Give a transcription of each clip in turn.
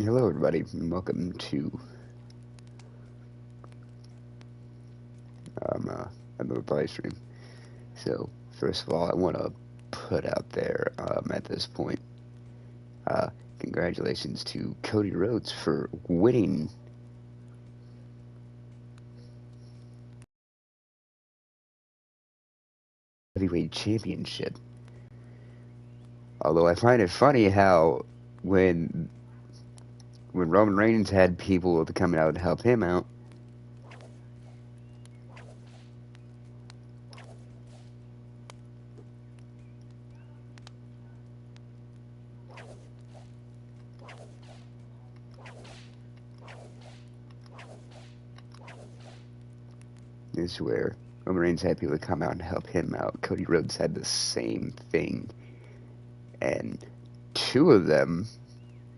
Hello, everybody, and welcome to another live stream. So, first of all, I want to put out there at this point, uh, congratulations to Cody Rhodes for winning heavyweight championship. Although I find it funny how when Roman Reigns had people coming out to help him out, is where Roman Reigns had people come out and help him out. Cody Rhodes had the same thing, and two of them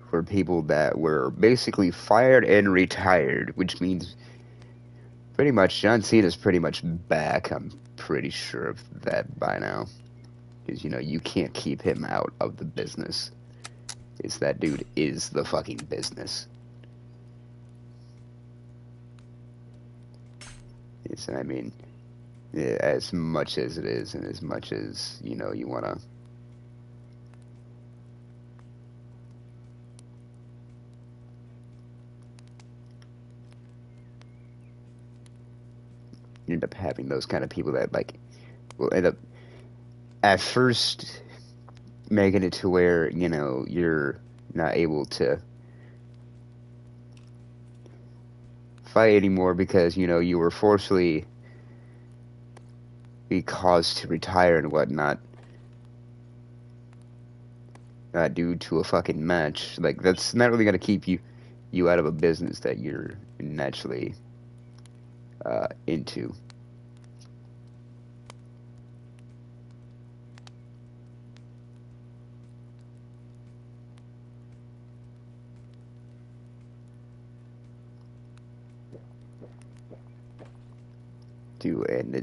were people that were basically fired and retired, which means pretty much John Cena's pretty much back. I'm pretty sure of that by now. Because, you can't keep him out of the business. That dude is the fucking business. I mean, as much as it is, and as much as, you want to end up having those kind of people that, will end up at first making it to where, you're not able to fight anymore because, you were forcefully be caused to retire and whatnot, due to a fucking match. That's not really gonna keep you out of a business that you're naturally into. And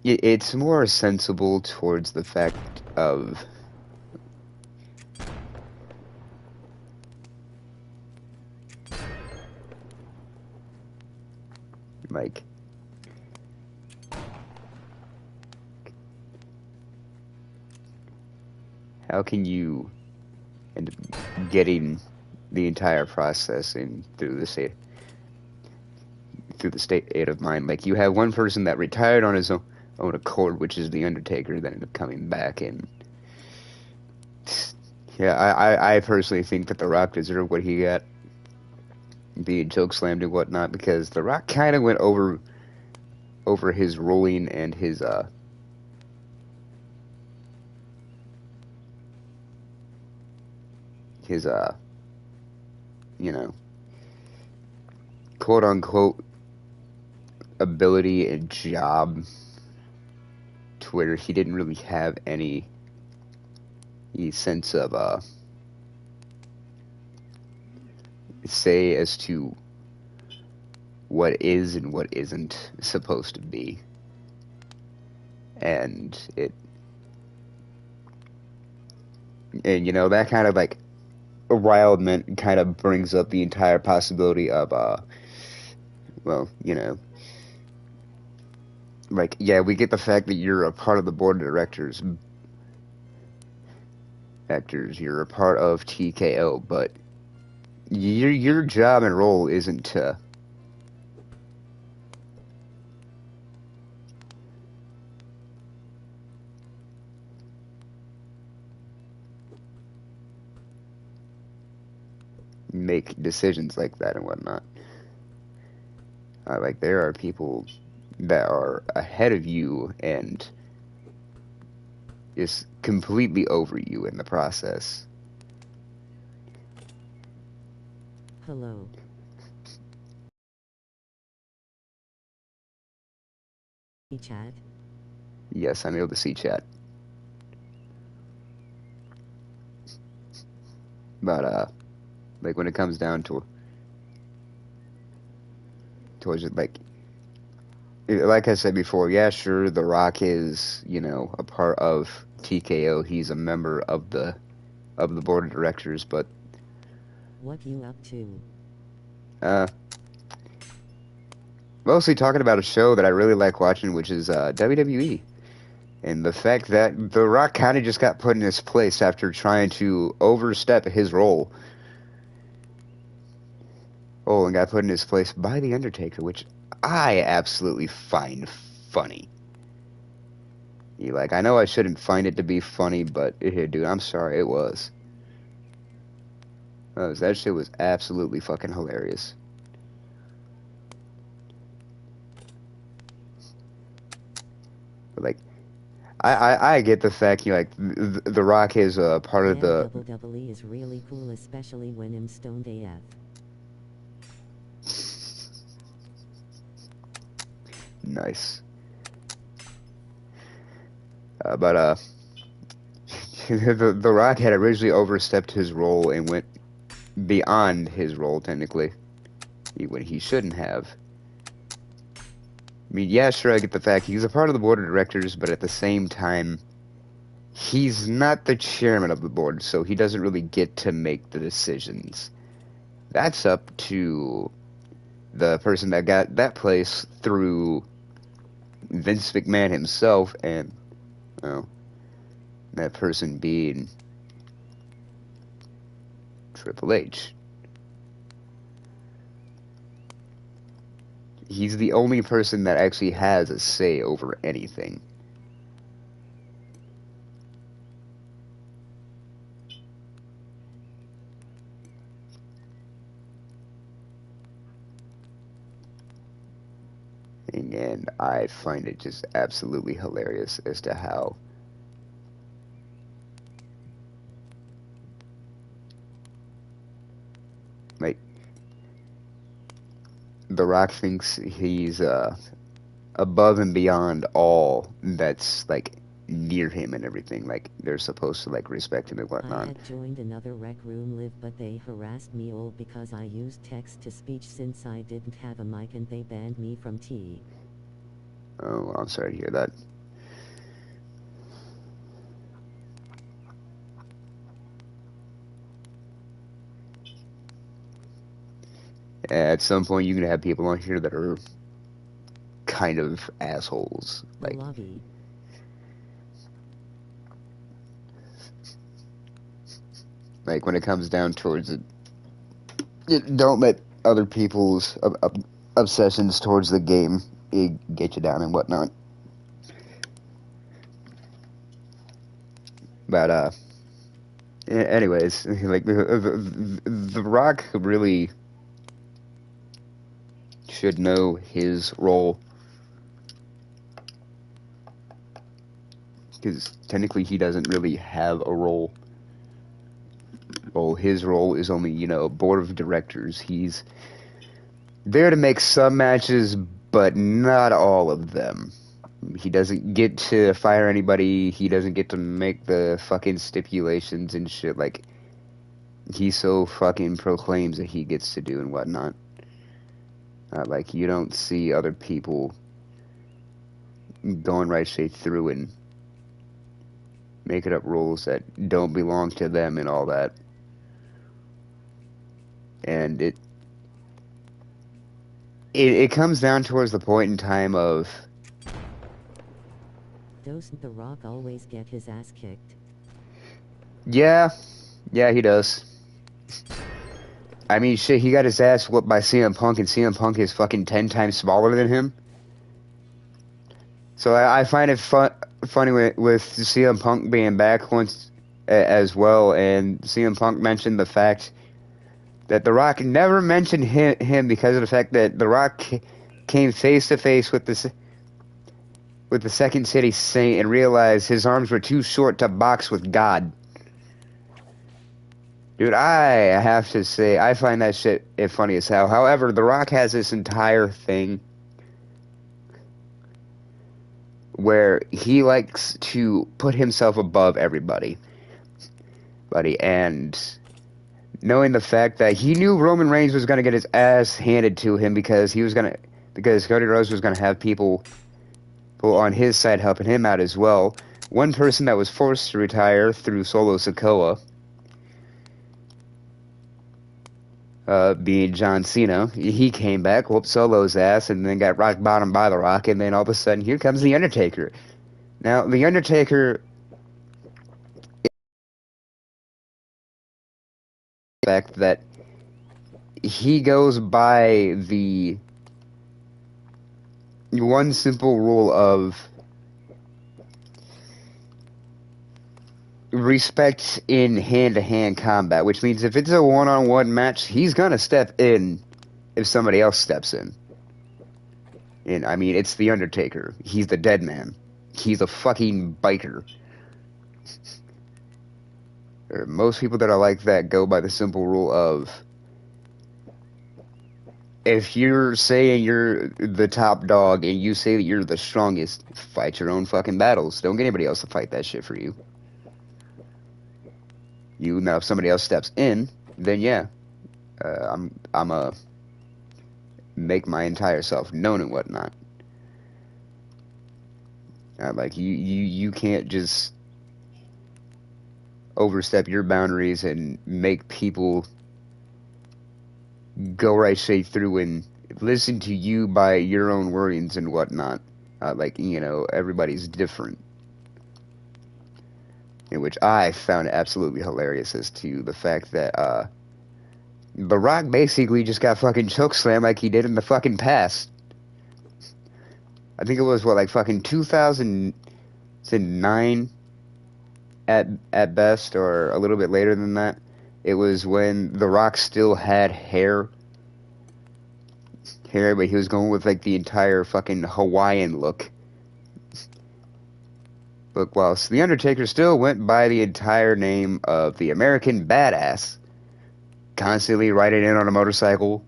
it's more sensible towards the fact of how can you end up getting the entire process in through the state of mind. You have one person that retired on his own accord, which is the Undertaker, that ended up coming back, and yeah, I personally think that The Rock deserved what he got, being chokeslammed and whatnot, because The Rock kind of went over his ruling and his quote unquote ability and job, to where he didn't really have any sense of say as to what is and what isn't supposed to be. And that kind of wild kind of brings up the entire possibility of yeah, we get the fact that you're a part of the board of directors, you're a part of TKO, but your job and role isn't to make decisions like that and whatnot. There are people that are ahead of you and is completely over you in the process. Hello. Chat? Yes, I'm able to see chat. But when it comes down to towards it, like I said before, yeah, sure, The Rock is, a part of TKO. He's a member of the board of directors, but What you up to? Mostly talking about a show that I really like watching, which is WWE. And the fact that The Rock kind of just got put in his place after trying to overstep his role. Oh, and got put in his place by The Undertaker, which I absolutely find funny. I know I shouldn't find it to be funny, but dude, I'm sorry, it was. That shit was absolutely fucking hilarious. But, I get the fact, The Rock is a part of the... WWE is really cool, especially when I'm stoned AF. Nice. The Rock had originally overstepped his role and went beyond his role, technically, when he shouldn't have. I mean, yeah, sure, I get the fact he's a part of the board of directors, but at the same time, he's not the chairman of the board, so he doesn't really get to make the decisions. That's up to the person that got that place through Vince McMahon himself, and, well, that person being Triple H. He's the only person that actually has a say over anything. And I find it just absolutely hilarious as to how The Rock thinks he's above and beyond all that's near him and everything. They're supposed to respect him and whatnot. I had joined another rec room live, but they harassed me all because I used text to speech since I didn't have a mic, and they banned me from T. Oh, I'm sorry to hear that. At some point, you're gonna have people on here that are kind of assholes. Lobby. When it comes down towards it, don't let other people's obsessions towards the game get you down and whatnot. But anyways, the Rock really should know his role, because technically he doesn't really have a role. Well, his role is only, board of directors. He's there to make some matches, but not all of them. He doesn't get to fire anybody. He doesn't get to make the fucking stipulations and shit he so fucking proclaims that he gets to do and whatnot. You don't see other people going right straight through and making up rules that don't belong to them and all that. And it comes down towards the point in time of... Doesn't The Rock always get his ass kicked? Yeah, he does. I mean, shit, he got his ass whooped by CM Punk, and CM Punk is fucking 10 times smaller than him. So I find it funny with CM Punk being back once as well, and CM Punk mentioned the fact that The Rock never mentioned him because of the fact that The Rock came face to face with the Second City Saint and realized his arms were too short to box with God. Dude, I have to say, I find that shit funny as hell. However, The Rock has this entire thing where he likes to put himself above everybody. And knowing the fact that he knew Roman Reigns was going to get his ass handed to him because Cody Rhodes was going to have people on his side helping him out as well. One person that was forced to retire through Solo Sikoa. being John Cena. He came back, whooped Solo's ass, and then got rock bottom by The Rock, and then all of a sudden, here comes The Undertaker. Now, The Undertaker, the fact that he goes by the one simple rule of respect in hand-to-hand combat, which means if it's a one-on-one match, he's gonna step in if somebody else steps in. And I mean, it's The Undertaker. He's the dead man. He's a fucking biker. Most people that are like that go by the simple rule of, if you're saying you're the top dog and you say that you're the strongest, fight your own fucking battles. Don't get anybody else to fight that shit for you. Now if somebody else steps in, then yeah, I'm a make my entire self known and whatnot. Like you can't just overstep your boundaries and make people go right straight through and listen to you by your own wordings and whatnot. Like, you know, everybody's different. In which I found absolutely hilarious as to the fact that The Rock basically just got fucking chokeslammed like he did in the fucking past. I think it was, what, like fucking 2009 at best, or a little bit later than that. It was when The Rock still had hair, but he was going with like the entire fucking Hawaiian look. Look, whilst The Undertaker still went by the entire name of the American Badass, constantly riding in on a motorcycle.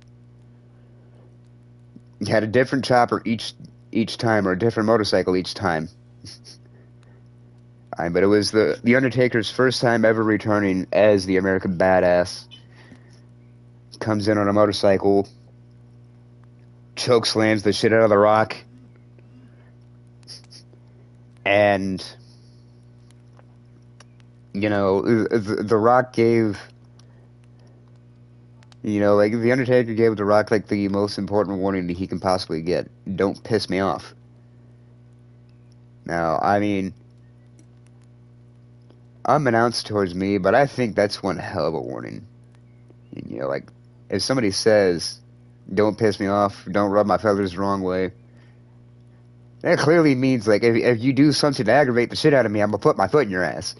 He had a different chopper each time, or a different motorcycle each time. But it was the Undertaker's first time ever returning as the American Badass. Comes in on a motorcycle, chokeslams the shit out of The Rock, and you know, the Rock gave, you know, like the Undertaker gave The Rock like the most important warning that he can possibly get: don't piss me off. Now, I mean, unbeknownst towards me, but I think that's one hell of a warning. You know, like, if somebody says, don't piss me off, don't rub my feathers the wrong way, that clearly means, like, if you do something to aggravate the shit out of me, I'm gonna put my foot in your ass.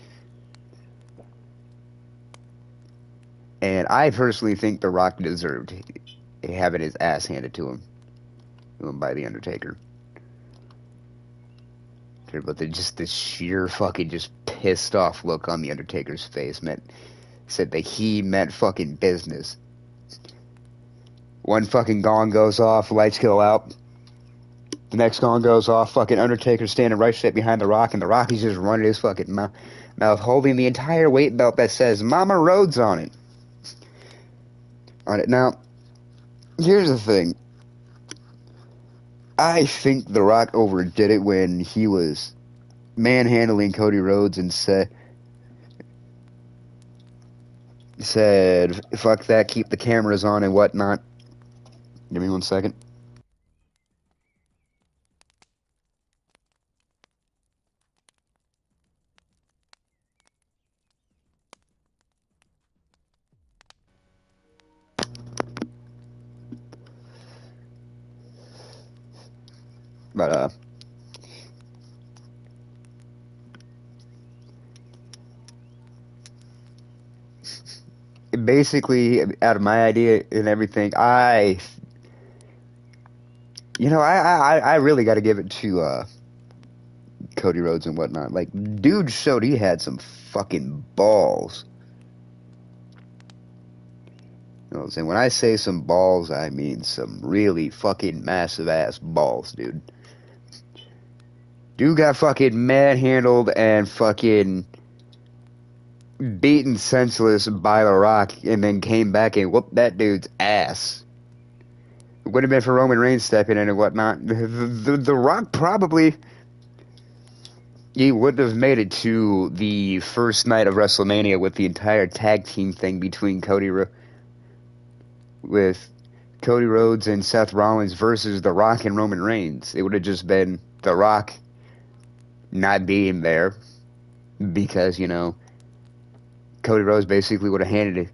And I personally think The Rock deserved having his ass handed to him by The Undertaker. But the sheer fucking just pissed off look on The Undertaker's face said that he meant fucking business. One fucking gong goes off, lights go out. The next gong goes off, fucking Undertaker standing right straight behind The Rock, and The Rock is just running his fucking mouth, holding the entire weight belt that says Mama Rhodes on it. Now, here's the thing. I think The Rock overdid it when he was manhandling Cody Rhodes and said, fuck that, keep the cameras on and whatnot. Give me 1 second. But, basically, out of my idea and everything, I really got to give it to Cody Rhodes and whatnot. Like, dude showed he had some fucking balls. You know what I'm saying? When I say some balls, I mean some really fucking massive ass balls, dude. Dude got fucking manhandled and fucking beaten senseless by The Rock, and then came back and whooped that dude's ass. It would have been for Roman Reigns stepping in and whatnot. The Rock probably, he wouldn't have made it to the first night of WrestleMania with the entire tag team thing between Cody with Cody Rhodes and Seth Rollins versus The Rock and Roman Reigns. It would have just been The Rock not being there because, you know, Cody Rhodes basically would have handed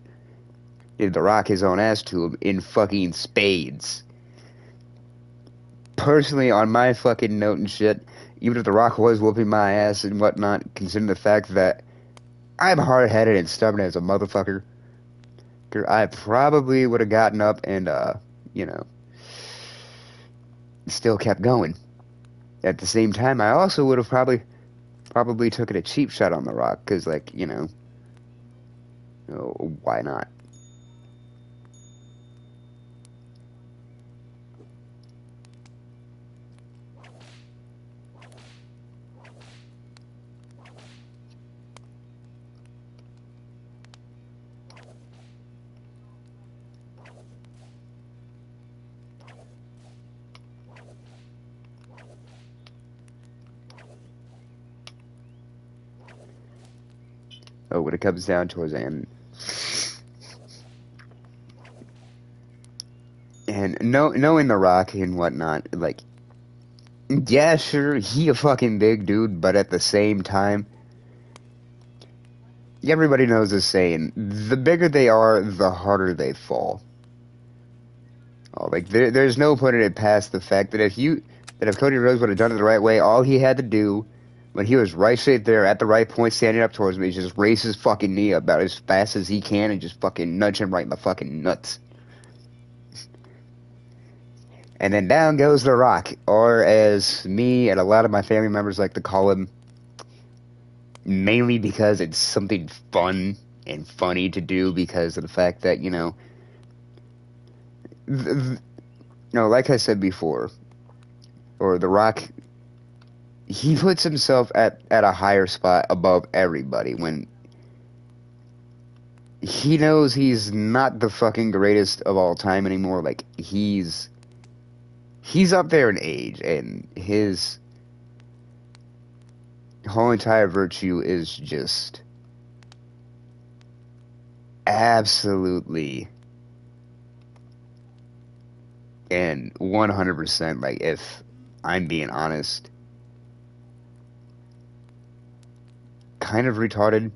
The Rock his own ass to him in fucking spades. Personally, on my fucking note and shit, even if The Rock was whooping my ass and whatnot, considering the fact that I'm hard-headed and stubborn as a motherfucker, I probably would have gotten up and, you know, still kept going. At the same time, I also would have probably took it a cheap shot on The Rock, because, like, you know, why not? Oh, when it comes down towards the end. And knowing The Rock and whatnot, like, yeah, sure, he a fucking big dude, but at the same time, everybody knows the saying, the bigger they are, the harder they fall. Oh, like, there's no putting it past the fact that if Cody Rhodes would have done it the right way, all he had to do, when he was right straight there at the right point, standing up towards me, is just raise his fucking knee about as fast as he can and just fucking nudge him right in the fucking nuts. And then down goes The Rock, or as me and a lot of my family members like to call him, mainly because it's something fun and funny to do because of the fact that, you know, like I said before, or The Rock, he puts himself at a higher spot above everybody when he knows he's not the fucking greatest of all time anymore. Like, he's up there in age, and his whole entire virtue is just absolutely and 100%, like, if I'm being honest, kind of retarded.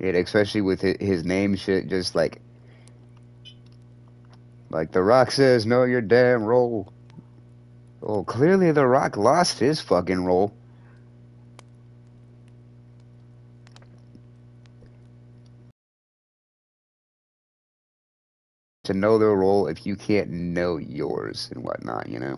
Especially with his name shit, just like The Rock says, know your damn role. Oh, clearly The Rock lost his fucking role. To know their role if you can't know yours and whatnot, you know?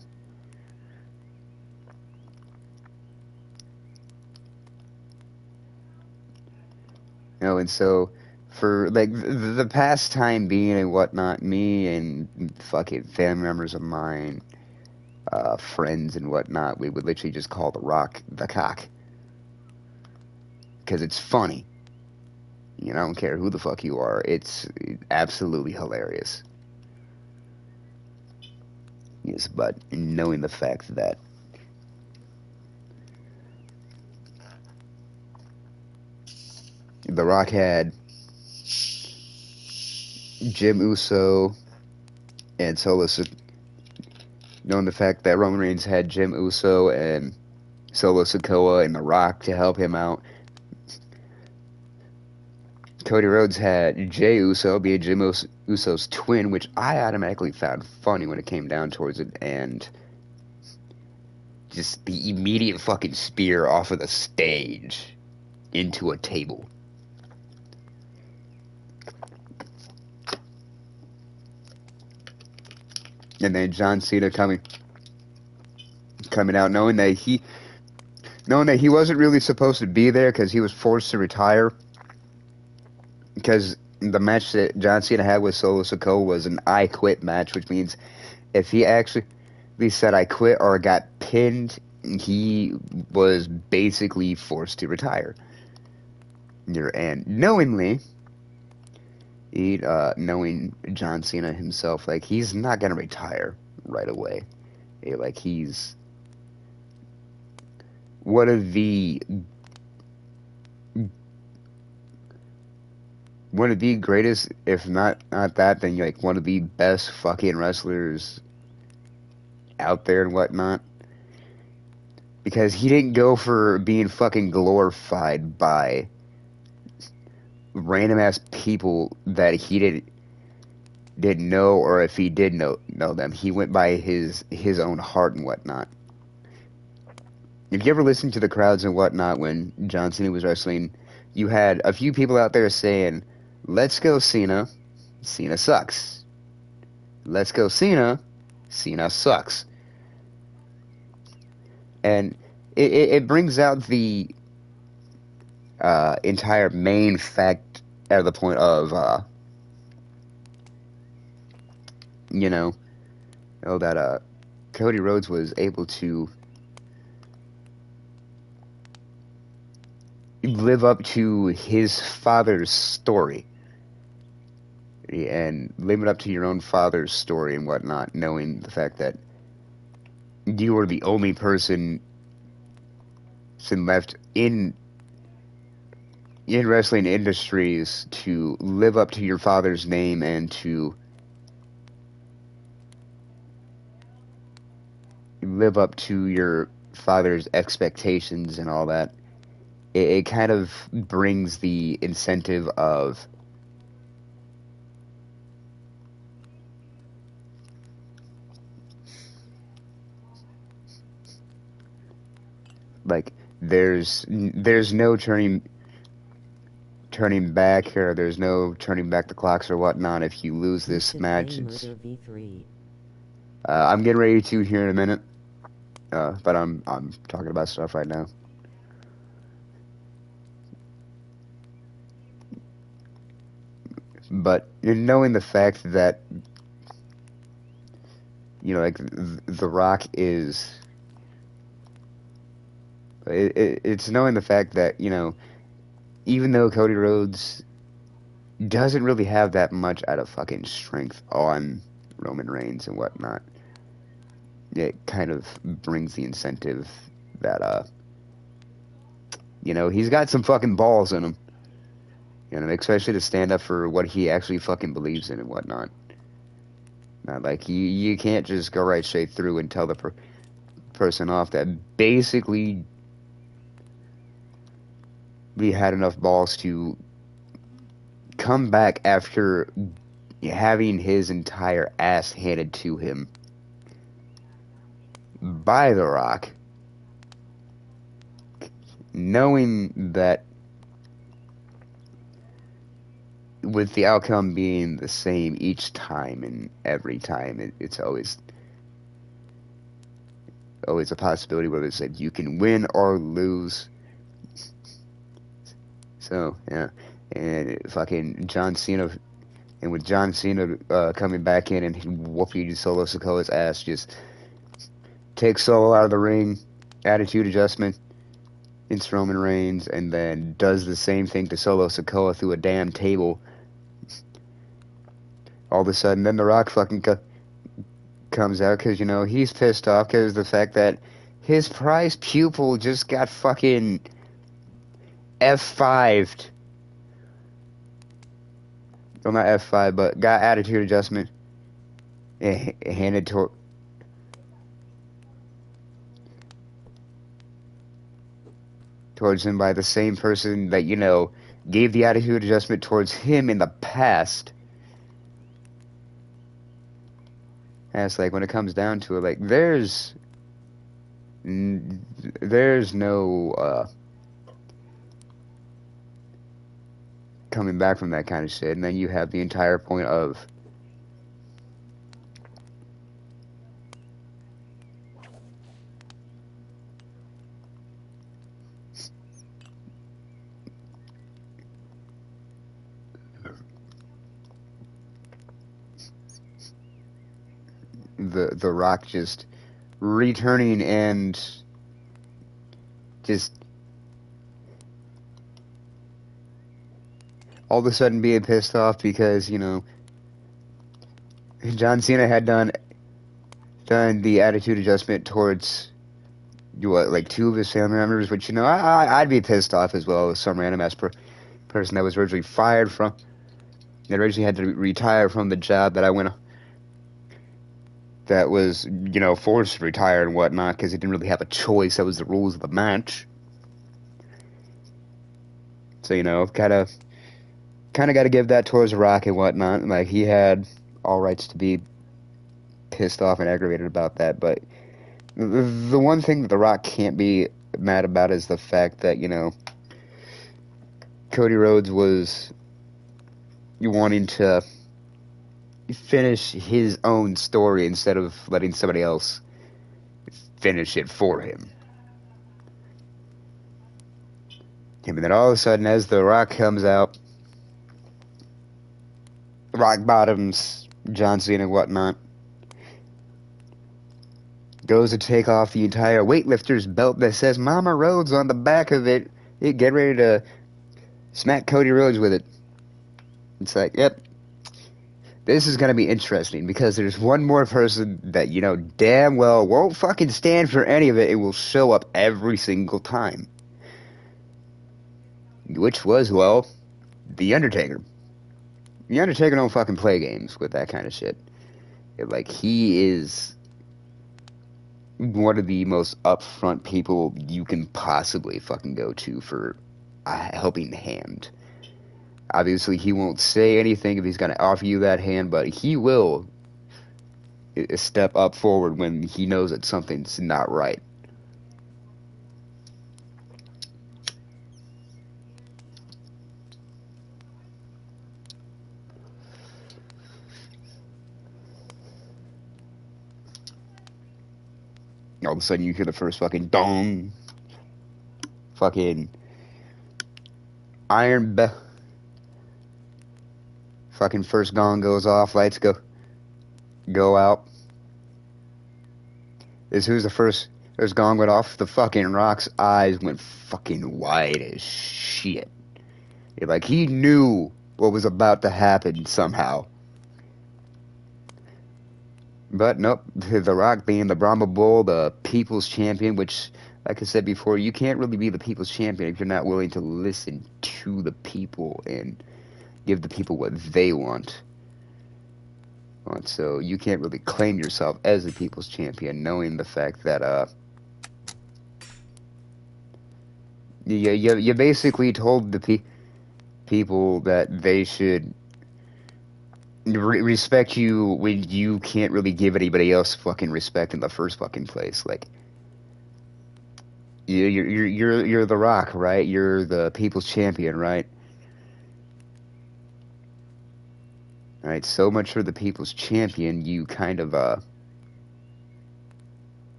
And so, for, like, the past time being and whatnot, me and fucking family members of mine, friends and whatnot, we would literally just call The Rock the cock. Because it's funny. You know, I don't care who the fuck you are. It's absolutely hilarious. Yes, but knowing the fact that The Rock had Jim Uso and knowing the fact that Roman Reigns had Jim Uso and Solo Sikoa and The Rock to help him out. Cody Rhodes had Jey Uso, being Jim Uso's twin, which I automatically found funny when it came down towards it, and just the immediate fucking spear off of the stage into a table. And then John Cena coming out knowing that he wasn't really supposed to be there because he was forced to retire. Because the match that John Cena had with Solo Sikoa was an I quit match, which means if he actually said I quit or got pinned, he was basically forced to retire. And knowing John Cena himself, like, he's not gonna retire right away. Like, he's one of the one of the greatest, if not that, then like one of the best fucking wrestlers out there and whatnot. Because he didn't go for being fucking glorified by random ass people that he didn't know, or if he did know them, he went by his own heart and whatnot. If you ever listened to the crowds and whatnot when John Cena was wrestling, you had a few people out there saying, "Let's go Cena, Cena sucks. Let's go Cena, Cena sucks." And it brings out the entire main fact at the point of that Cody Rhodes was able to live up to his father's story, and live it up to your own father's story and whatnot, knowing the fact that you were the only person left in wrestling industries to live up to your father's name and to live up to your father's expectations and all that. It kind of brings the incentive of like there's no turning back, or there's no turning back the clocks or whatnot if you lose this match. I'm getting ready to here in a minute, but I'm talking about stuff right now. But knowing the fact that like The Rock is, it's knowing the fact that even though Cody Rhodes doesn't really have that much out of fucking strength on Roman Reigns and whatnot, it kind of brings the incentive that he's got some fucking balls in him, especially to stand up for what he actually fucking believes in and whatnot. Not like you can't just go right straight through and tell the person off that basically we had enough balls to come back after having his entire ass handed to him by The Rock, knowing that with the outcome being the same each time and every time, it's always a possibility where they said you can win or lose. So yeah, and fucking John Cena, and with John Cena coming back in and whooping Solo Sikoa's ass, just takes Solo out of the ring, attitude adjustment, it's Roman Reigns, and then does the same thing to Solo Sikoa through a damn table. All of a sudden, then The Rock fucking comes out because, he's pissed off because of the fact that his prized pupil just got fucking F5'd. Well, not F5, but got attitude adjustment handed towards him by the same person that, gave the attitude adjustment towards him in the past. And it's like, when it comes down to it, like, there's no coming back from that kind of shit. And then you have the entire point of the Rock just returning and just all of a sudden being pissed off because, John Cena had done the attitude adjustment towards like two of his family members, which, I'd be pissed off as well as some random ass person that was originally fired from I originally had to retire from the job that was, forced to retire and whatnot because he didn't really have a choice. That was the rules of the match. So, kind of got to give that towards Rock and whatnot. Like, he had all rights to be pissed off and aggravated about that, but the one thing that The Rock can't be mad about is the fact that, Cody Rhodes was wanting to finish his own story instead of letting somebody else finish it for him. And then all of a sudden, as The Rock comes out, rock bottoms John Cena and whatnot, goes to take off the entire weightlifter's belt that says Mama Rhodes on the back of it, get ready to smack Cody Rhodes with it. It's like, yep, this is going to be interesting because there's one more person that damn well won't fucking stand for any of it. It will show up every single time. Which was, well, The Undertaker. The Undertaker don't fucking play games with that kind of shit. He is one of the most upfront people you can possibly fucking go to for a helping hand. Obviously, he won't say anything if he's going to offer you that hand, but he will step up forward when he knows that something's not right. All of a sudden, you hear the first fucking dong. Fucking Iron Bell. Fucking first gong goes off, lights go out. As soon as the first gong went off, the fucking Rock's eyes went fucking wide as shit. He knew what was about to happen somehow. But nope, The Rock being the Brahma Bull, the People's Champion, which, like I said before, you can't really be the People's Champion if you're not willing to listen to the people and give the people what they want. So you can't really claim yourself as the People's Champion, knowing the fact that you basically told the people that they should respect you when you can't really give anybody else fucking respect in the first fucking place. You're The Rock, right? You're the People's Champion, right? Alright, so much for the People's Champion, you kind of,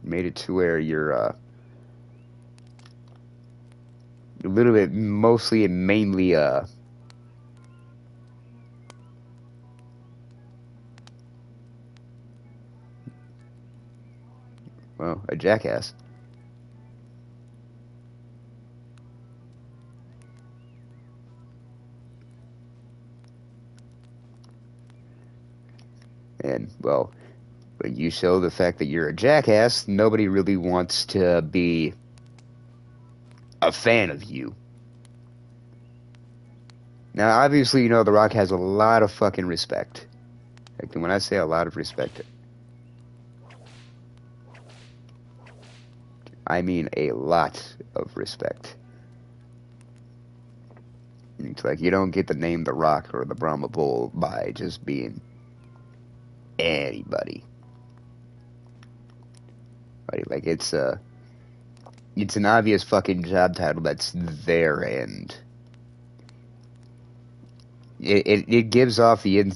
made it to where you're, a little bit, mostly and mainly, well, a jackass. And, well, when you show the fact that you're a jackass, nobody really wants to be a fan of you. Now, obviously, The Rock has a lot of fucking respect. When I say a lot of respect, I mean a lot of respect. It's you don't get the name The Rock or the Brahma Bull by just being anybody. Right? It's an obvious fucking job title that's there, and it gives off the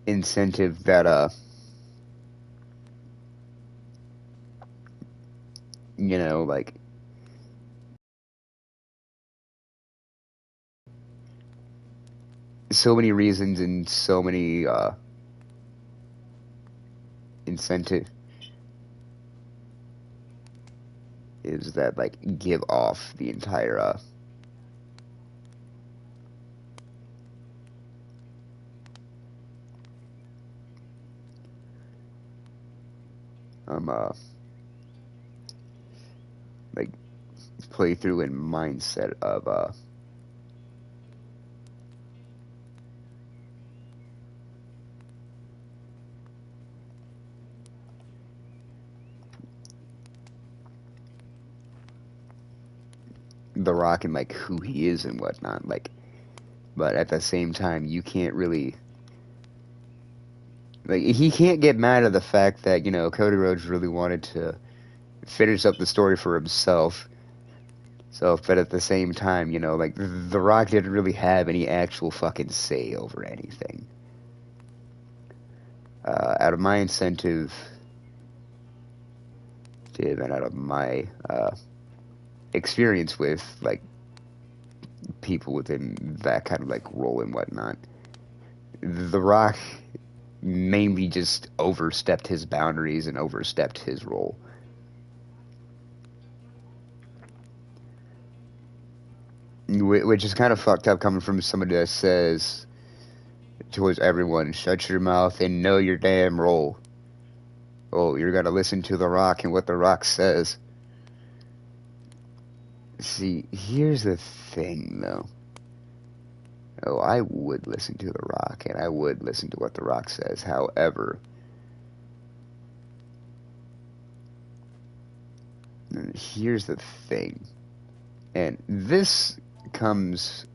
incentive that so many reasons and so many incentive is that give off the entire playthrough and mindset of The Rock and like who he is and whatnot. Like, but at the same time, you can't really like he can't get mad at the fact that Cody Rhodes really wanted to finish up the story for himself. So, but at the same time, like The Rock didn't really have any actual fucking say over anything. Out of my incentive, and out of my experience with like people within that kind of like role and whatnot, The Rock mainly just overstepped his boundaries and overstepped his role. Which is kind of fucked up coming from somebody that says towards everyone, shut your mouth and know your damn role. Oh, you're gonna listen to The Rock and what The Rock says. See, here's the thing, though. Oh, I would listen to The Rock, and I would listen to what The Rock says. However, here's the thing. And this comes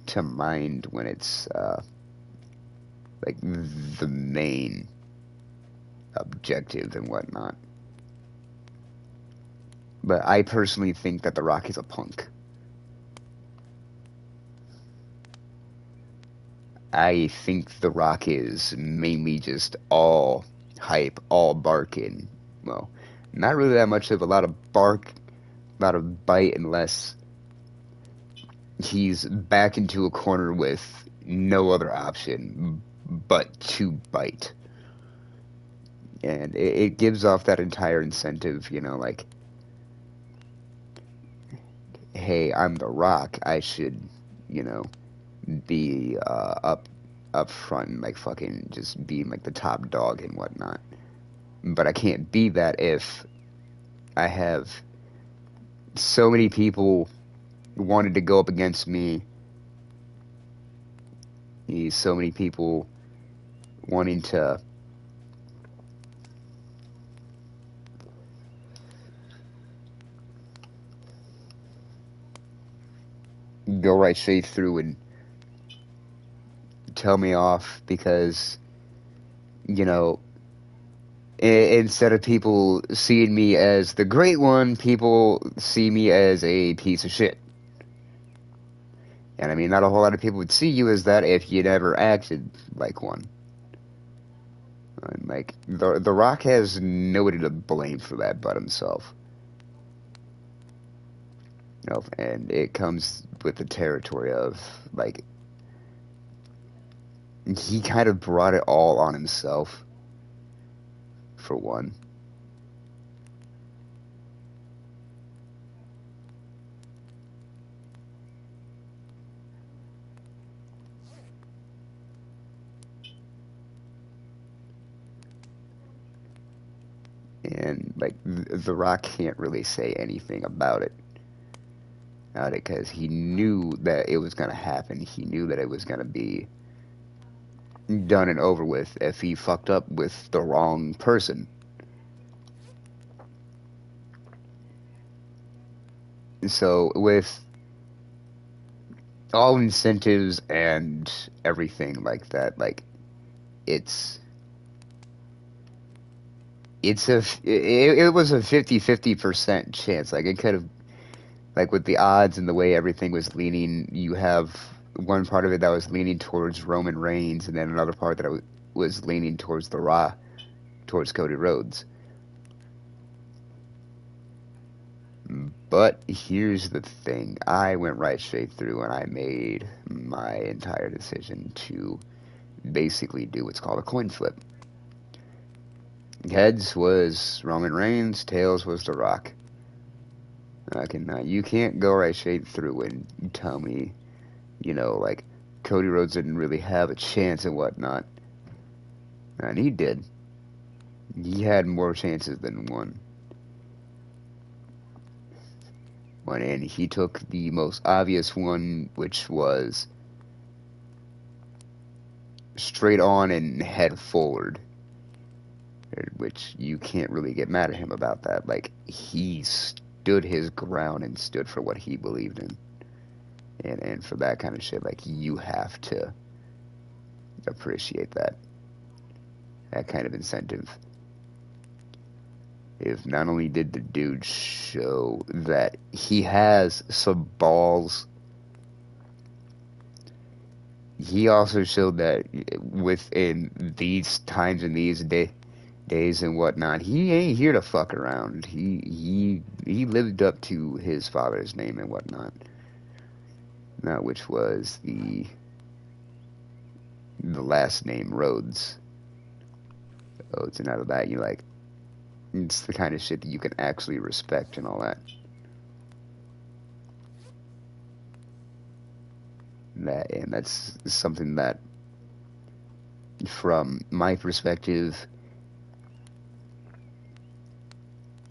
to mind when it's, like, the main objective and whatnot. But I personally think that The Rock is a punk. I think The Rock is mainly just all hype, all barking. Well, not really that much of a lot of bark, a lot of bite, unless he's back into a corner with no other option but to bite. And it gives off that entire incentive, like, hey, I'm The Rock, I should, be up front and like fucking just being like the top dog and whatnot. But I can't be that if I have so many people wanted to go up against me. So many people wanting to go right straight through and tell me off because, instead of people seeing me as the great one, people see me as a piece of shit. And I mean, not a whole lot of people would see you as that if you never acted like one. And like, the Rock has nobody to blame for that but himself. And it comes with the territory of, like, he kind of brought it all on himself, for one. And, like, The Rock can't really say anything about it. Because he knew that it was going to happen. He knew that it was going to be done and over with if he fucked up with the wrong person. So, with all incentives and everything like that, like, it was a 50-50% chance. Like, it could have, like, with the odds and the way everything was leaning, you have one part of it that was leaning towards Roman Reigns, and then another part that was leaning towards The Rock, towards Cody Rhodes. But here's the thing. I went right straight through and I made my entire decision to basically do what's called a coin flip. Heads was Roman Reigns, tails was The Rock. You can't go right straight through and tell me, like, Cody Rhodes didn't really have a chance and whatnot. And he did. He had more chances than one. And he took the most obvious one, which was straight on and head forward. Which you can't really get mad at him about that. Like, he stood his ground and stood for what he believed in. And for that kind of shit, like, you have to appreciate that kind of incentive. If not only did the dude show that he has some balls, he also showed that within these times and these days and whatnot, he ain't here to fuck around. He lived up to his father's name and whatnot. Not which was the last name Rhodes. Oh, and out of that, you like, it's the kind of shit that you can actually respect and all that. And that's something that, from my perspective,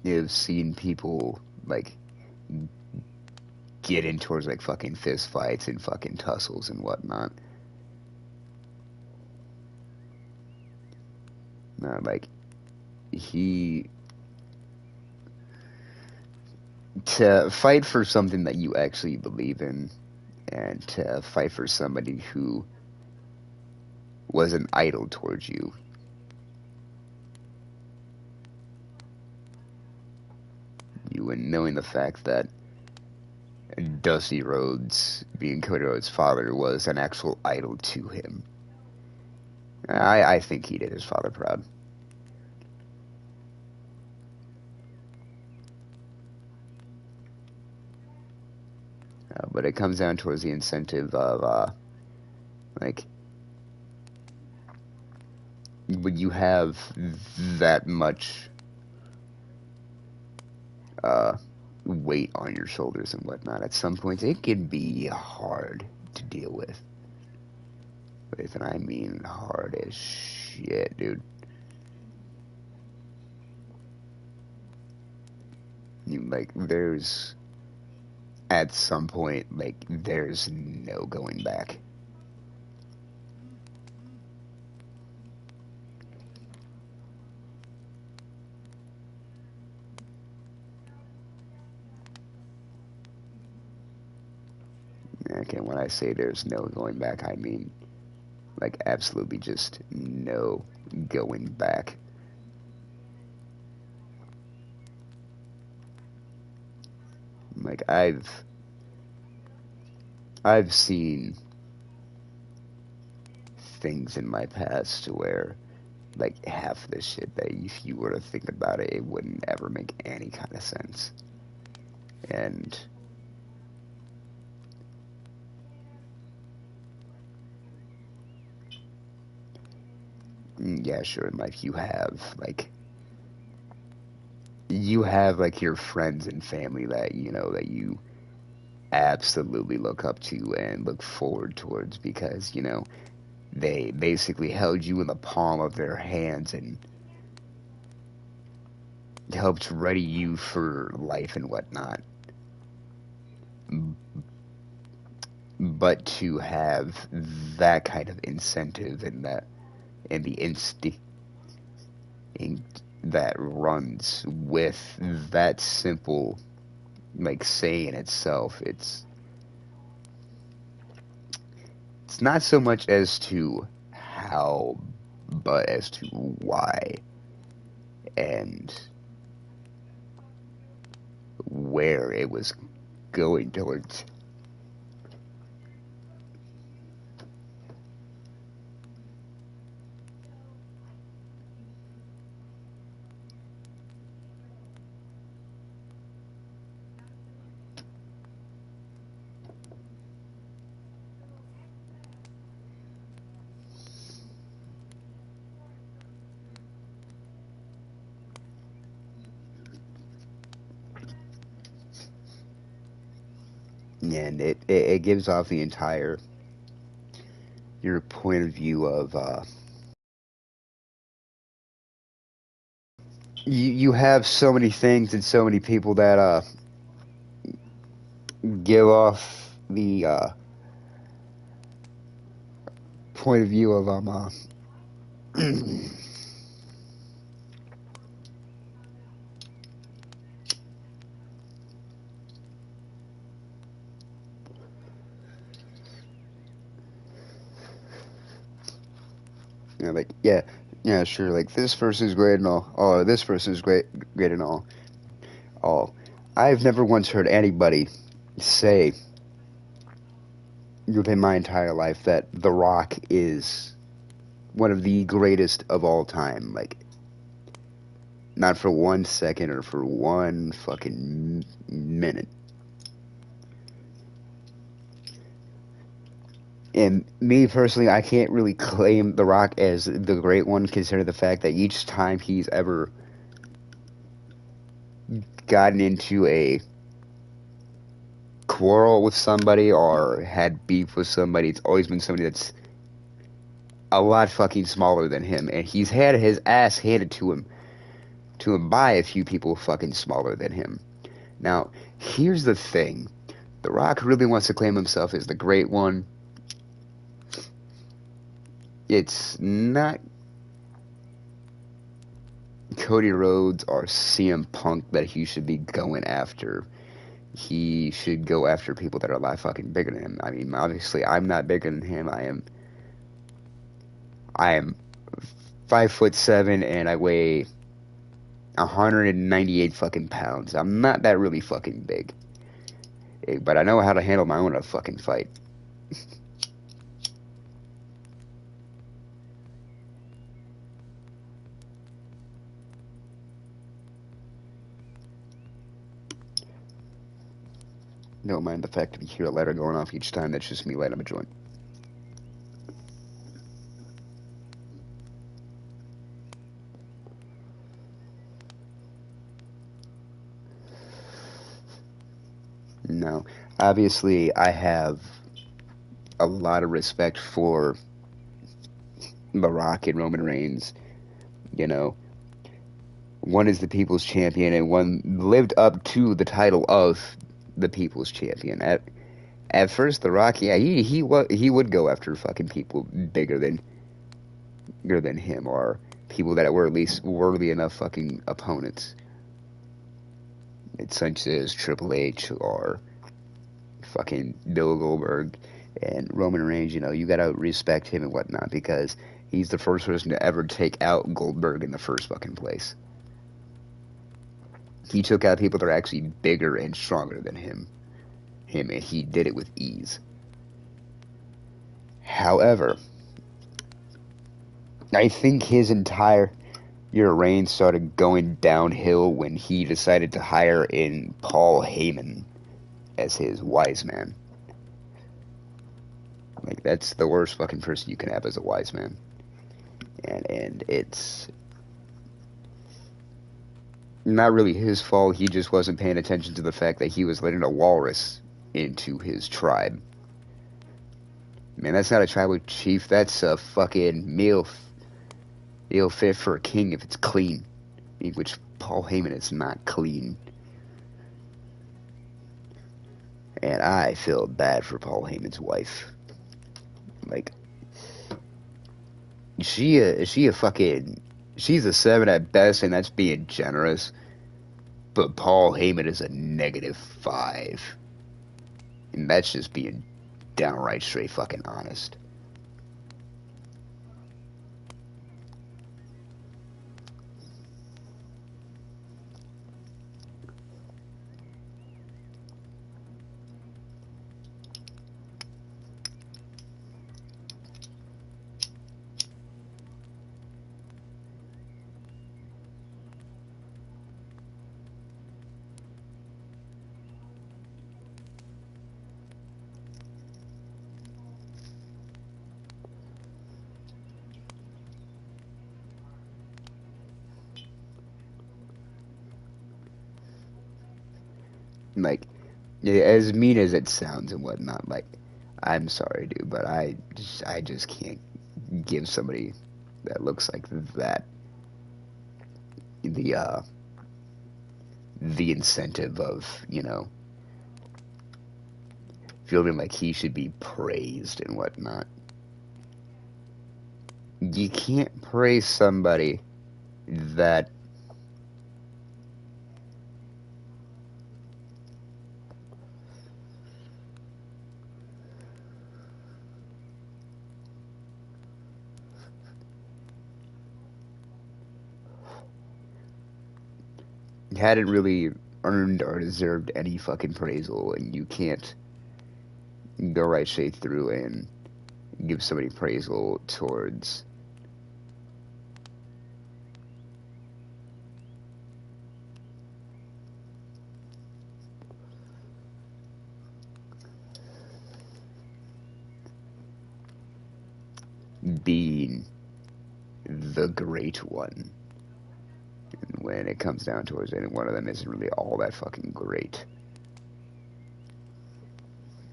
I've seen people like get in towards like fucking fist fights and fucking tussles and whatnot. Like, to fight for something that you actually believe in, and to fight for somebody who was an idol towards you. You, and knowing the fact that Dusty Rhodes, being Cody Rhodes' father, was an actual idol to him. I think he did his father proud. But it comes down towards the incentive of, like, when you have that much weight on your shoulders and whatnot, at some points it can be hard to deal with. And I mean hard as shit, dude. Like, there's, at some point, like, there's no going back. Okay, when I say there's no going back, I mean, like, absolutely just no going back. Like, I've seen things in my past where, like, half the shit that if you were to think about it, it wouldn't ever make any kind of sense. And yeah, sure, in life you have like your friends and family that, you know, that you absolutely look up to and look forward towards, because, you know, they basically held you in the palm of their hands and helped ready you for life and whatnot. But to have that kind of incentive and the instinct that runs with that simple, like, saying itself, it's not so much as to how, but as to why and where it was going towards. And it gives off the entire, your point of view of, you have so many things and so many people that give off the point of view of they're like, yeah, yeah, sure, like this person's great and all. Oh, this person's great and all. All. I've never once heard anybody say within my entire life that The Rock is one of the greatest of all time. Like, not for 1 second or for one fucking minute. And me personally, I can't really claim The Rock as the great one, considering the fact that each time he's ever gotten into a quarrel with somebody or had beef with somebody, it's always been somebody that's a lot fucking smaller than him, and he's had his ass handed to him by a few people fucking smaller than him. Now, here's the thing. The Rock really wants to claim himself as the great one. It's not Cody Rhodes or CM Punk that he should be going after. He should go after people that are a lot fucking bigger than him. I mean, obviously, I'm not bigger than him. I am 5'7" and I weigh 198 fucking pounds. I'm not that really fucking big, but I know how to handle my own a fucking fight. Don't mind the fact that you hear a letter going off each time. That's just me lighting up a joint. No. Obviously, I have a lot of respect for The Rock and Roman Reigns. You know, one is the People's Champion, and one lived up to the title of the People's Champion. At first, The Rock, yeah, he would go after fucking people bigger than him, or people that were at least worthy enough fucking opponents. It's such as Triple H or fucking Bill Goldberg and Roman Reigns. You know, you gotta respect him and whatnot because he's the first person to ever take out Goldberg in the first fucking place. He took out people that are actually bigger and stronger than him, and he did it with ease. However, I think his entire reign started going downhill when he decided to hire in Paul Heyman as his wise man. Like, that's the worst fucking person you can have as a wise man. And it's not really his fault. He just wasn't paying attention to the fact that he was letting a walrus into his tribe. Man, that's not a tribal chief. That's a fucking meal fit for a king if it's clean. Which Paul Heyman is not clean. And I feel bad for Paul Heyman's wife. Like, she's a 7 at best, and that's being generous. But Paul Heyman is a -5. And that's just being downright straight fucking honest. Like, as mean as it sounds and whatnot, like, I'm sorry, dude, but I just can't give somebody that looks like that the incentive of, feeling like he should be praised and whatnot. You can't praise somebody that hadn't really earned or deserved any fucking appraisal, and you can't go right straight through and give somebody appraisal towards being the great one. And when it comes down towards any one of them isn't really all that fucking great.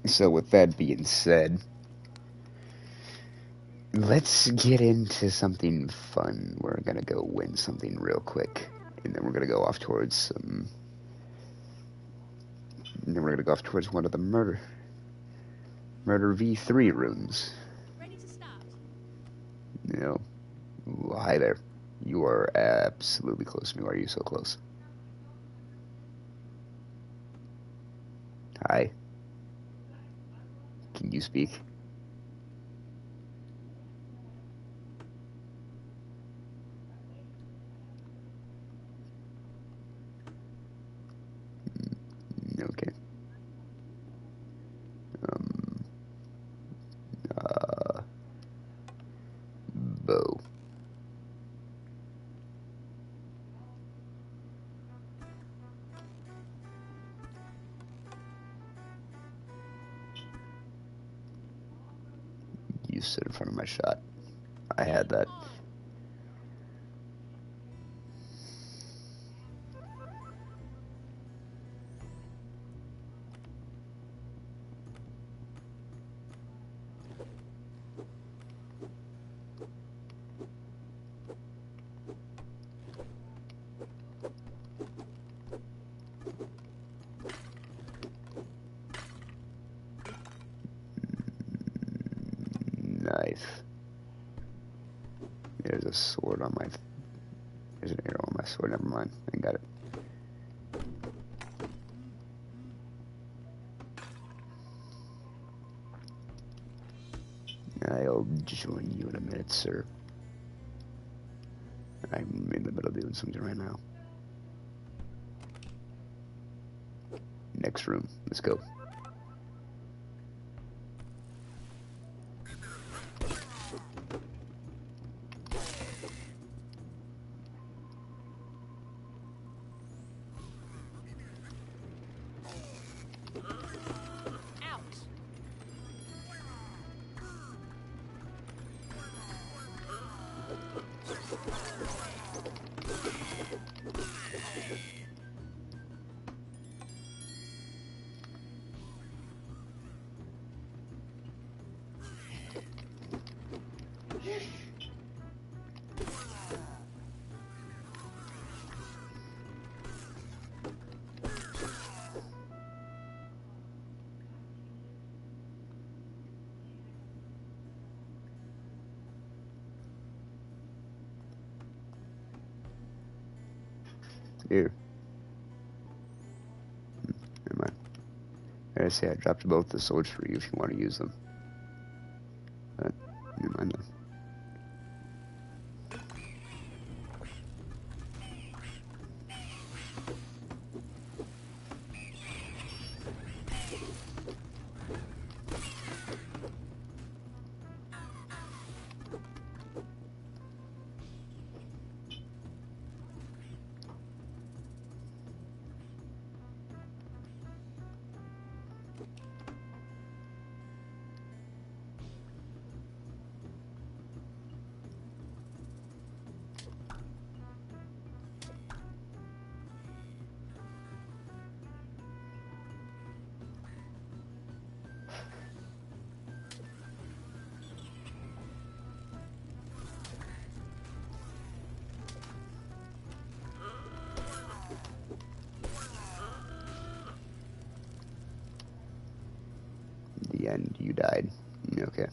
So with that being said, let's get into something fun. We're gonna go win something real quick, and then we're gonna go off towards some. And then we're gonna go off towards one of the murder V3 rooms. Ready to start. You know, ooh, hi there. You are absolutely close to me. Why are you so close? Hi. Can you speak? Okay. Bo. You stood in front of my shot. I had that. Knife. There's a sword on my. There's an arrow on my sword. Never mind. I got it. I'll join you in a minute, sir. I'm in the middle of doing something right now. Next room. Let's go. Out. Here. Never mind. I say I dropped both the swords for you if you want to use them. But never mind then. The end, you died. Okay.